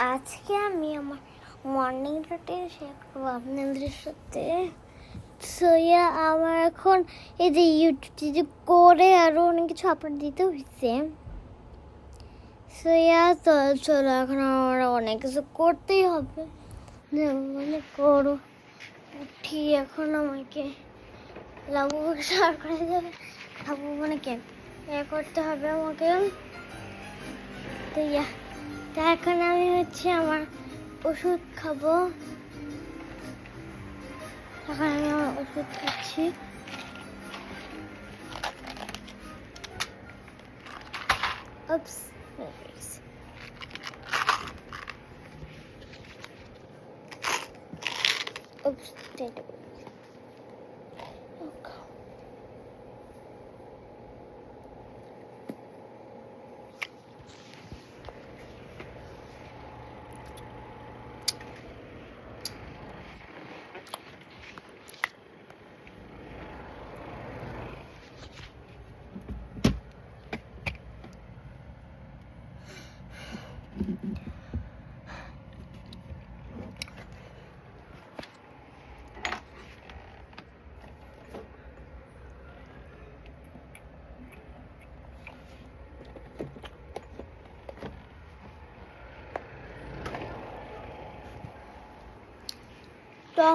আজকে আমি আমার মর্নিং রুটিন শেয়ার করবো আপনাদের সাথে। সোয়া আমার এখন এই যে ইউটিউব করে আরও অনেক কিছু আপলোড দিতে হয়েছে। সোয়া তো চলো এখন আমার অনেক কিছু করতেই হবে, মানে করো উঠি এখন আমাকে লাবু সার করে যাবে, লাবু মানে কেন করতে হবে আমাকে। তো তা এখন আমি আমার ওষুধ খাবো। এখন আমি আমার ওষুধ খাচ্ছি। Oops. Oops. Okay. তো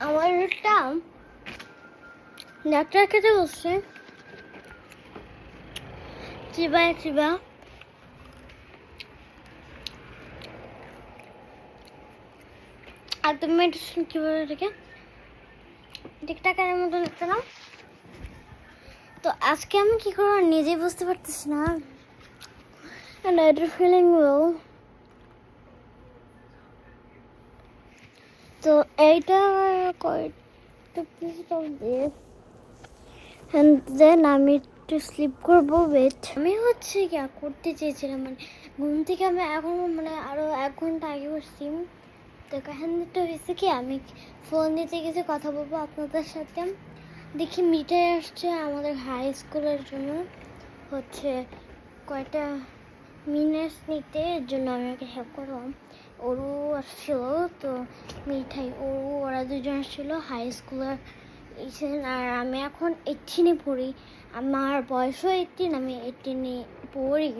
আমার একটা ডাক্তার খেতে বসছে, চিবায় চিবা আর তুমি মেডিসিন কিভাবে রেখে ঠিকঠাকের মতো লিখতে না। তো আজকে আমি কি করবো নিজেই বুঝতে পারতেছি না। And I'm feeling well. তো এইটা কয়েকটা পিস দিয়ে and then আমি একটু স্লিপ করবো। ওয়েট আমি কি করতে চেয়েছিলাম, মানে ঘুম থেকে আমি এখন মানে আরো 1 ঘন্টা আগে বসছি। তো কাহিনীটা হয়েছে কি, আমি ফোন নিতে গেছি কথা বলবো আপনাদের সাথে, দেখি মিঠাই আসছে আমাদের হাই স্কুলের জন্য, কয়েকটা মিনিটস নিতে, এর জন্য আমি ওকে হেল্প করলাম। ওরু আসছিল, তো মিঠাই ওরা দুজন আসছিল হাই স্কুলের, আর আমি এখন 18-এ পড়ি। আমার বয়সও 18, আমি 18-এ পড়ি।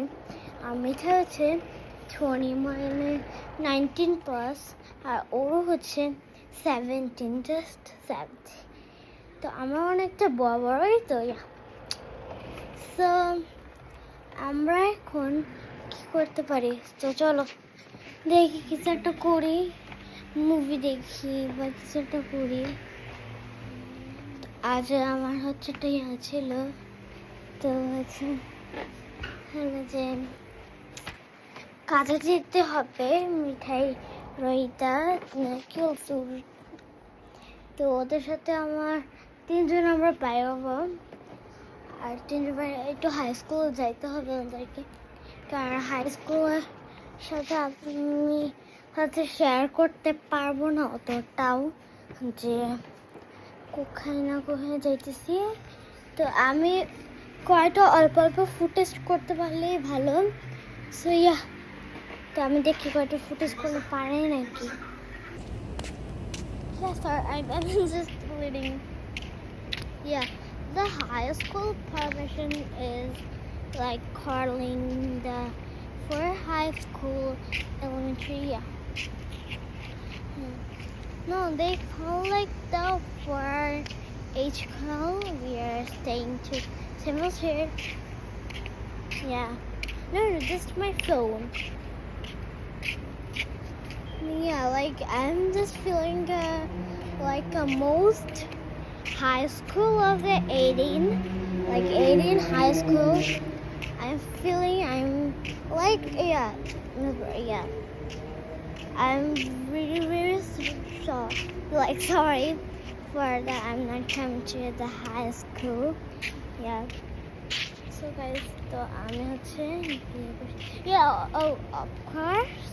আর মিঠাই 20, মানে 19+, আর ওরও 17, জাস্ট 17। তো আমার অনেকটা বড়ই তো। সো আমরা এখন কি করতে পারি, তো চলো দেখি কিছু একটা করি, মুভি দেখি বা কিছু একটা করি। আজ আমার একটা ছিল, তো যে কাজে যেতে হবে, মিঠাই রহিতা কিউসুর, তো ওদের সাথে আমার 3 জন আমরা বাইরে হবো। আর 3 জন বাইরে একটু হাই স্কুল যাইতে হবে ওদেরকে, কারণ হাই স্কুলের সাথে আমি শেয়ার করতে পারবো না অতটাও, যে কোথায় না কোথায় যাইতেছি। তো আমি কয়টা অল্প অল্প ফুটেজ করতে পারলেই ভালো। সো তো আমি দেখি কয়টা ফুটেজ করতে পারে নাকি। I'm just reading. Yeah, the high school permission is like calling the for high school, elementary. Yeah. No, they call like the for H call. We are staying to Samuel's here. Yeah. No, just my phone. Yeah, like I'm just feeling like a most high school of the 18, like 18 high school. I'm feeling I'm like yeah. I'm really sorry for that I'm not coming to the high school. Yeah. So guys, so আমি yeah, of course.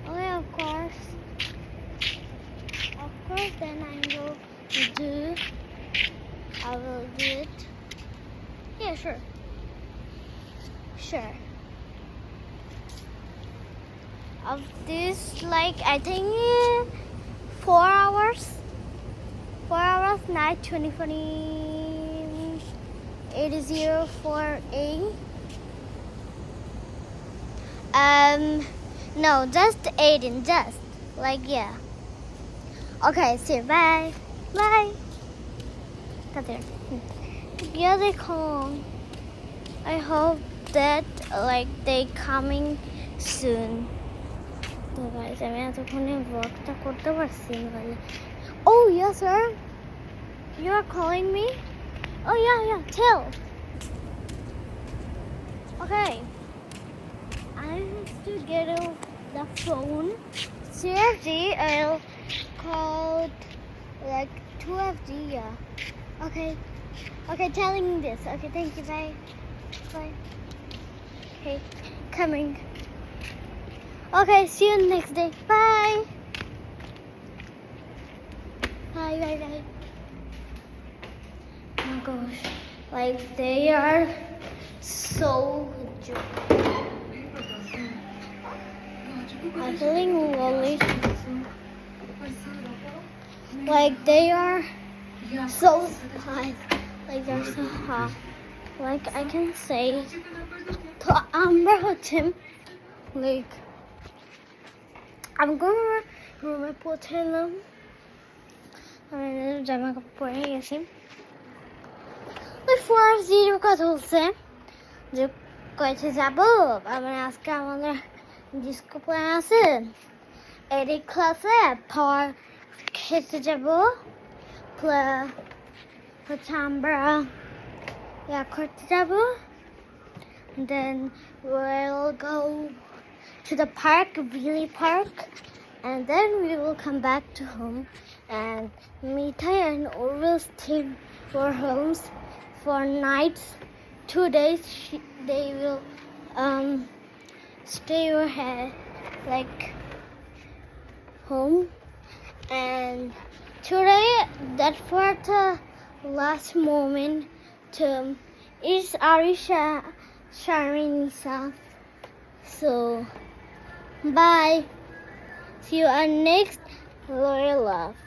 Okay, of course, then I will do it. Yeah, sure. of this, like I think 4 hours. 4 hours night 2020 8048. No, just 18, just like yeah. Okay, see you. Bye. Bye. Got there. Yeah, they come. I hope that like they coming soon. So guys, আমি এতক্ষণে vlogটা করতে পারছি মানে. Oh yes, sir. You are calling me? Oh yeah. Tell. Okay. I have to get the phone. CFD, I'll call like 2FD, yeah. Okay, telling this. Okay, thank you, bye. Bye. Okay, coming. Okay, see you next day. Bye. Bye. Oh my gosh, like they are so I'm feeling lonely. Like they are so hot. Like they're so hot. Like I can say to Amber Him, like I'm gonna report him. I'm জামা কাপড় পরে গেছি ওই first zero কথা বলছে যে কয়েছে যাবো মানে আজকে আমাদের ডিস্কো প্ল্যান আছে এডিট ক্লাসে পর খেতে যাবো হচ্ছে আমরা ইয়া করতে যাবো then we'll go to the park, Wheelie Park, and then we will come back to home and Mithai and Or will stay for homes for nights 2 days. They will stay like home, and today that for the last moment to is Arisha Sharinisa. So bye, see you on next Loyal Love.